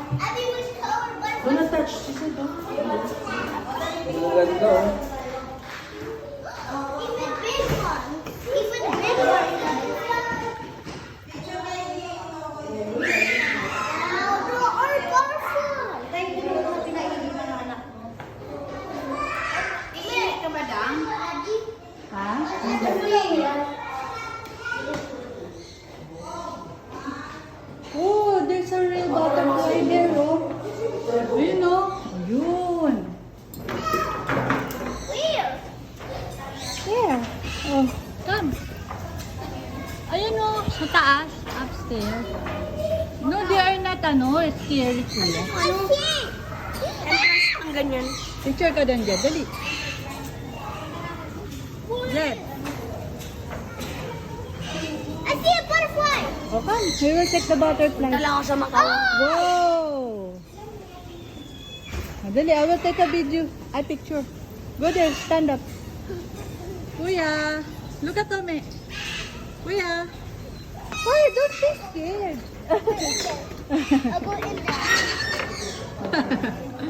Don't touch. She said don't. Ang ganda oh. Even big ones. Even big ones. Oh, there's a real butterfly there, oh. Ayun, oh. Ayun. There. Oh, come. Ayun, oh. Sa taas. Upstairs. No, they are not, scary sila. Ang ganyan. Picture ka doon, Jet. Dali. Jet. I see a butterfly. Oh, come. We will check the butterfly. Dala ko sa Macau. Whoa! Dali, I will take a video. I picture. Go there, stand up. Kuya, look at Tome. Kuya. Why, don't be scared. I'll go in there.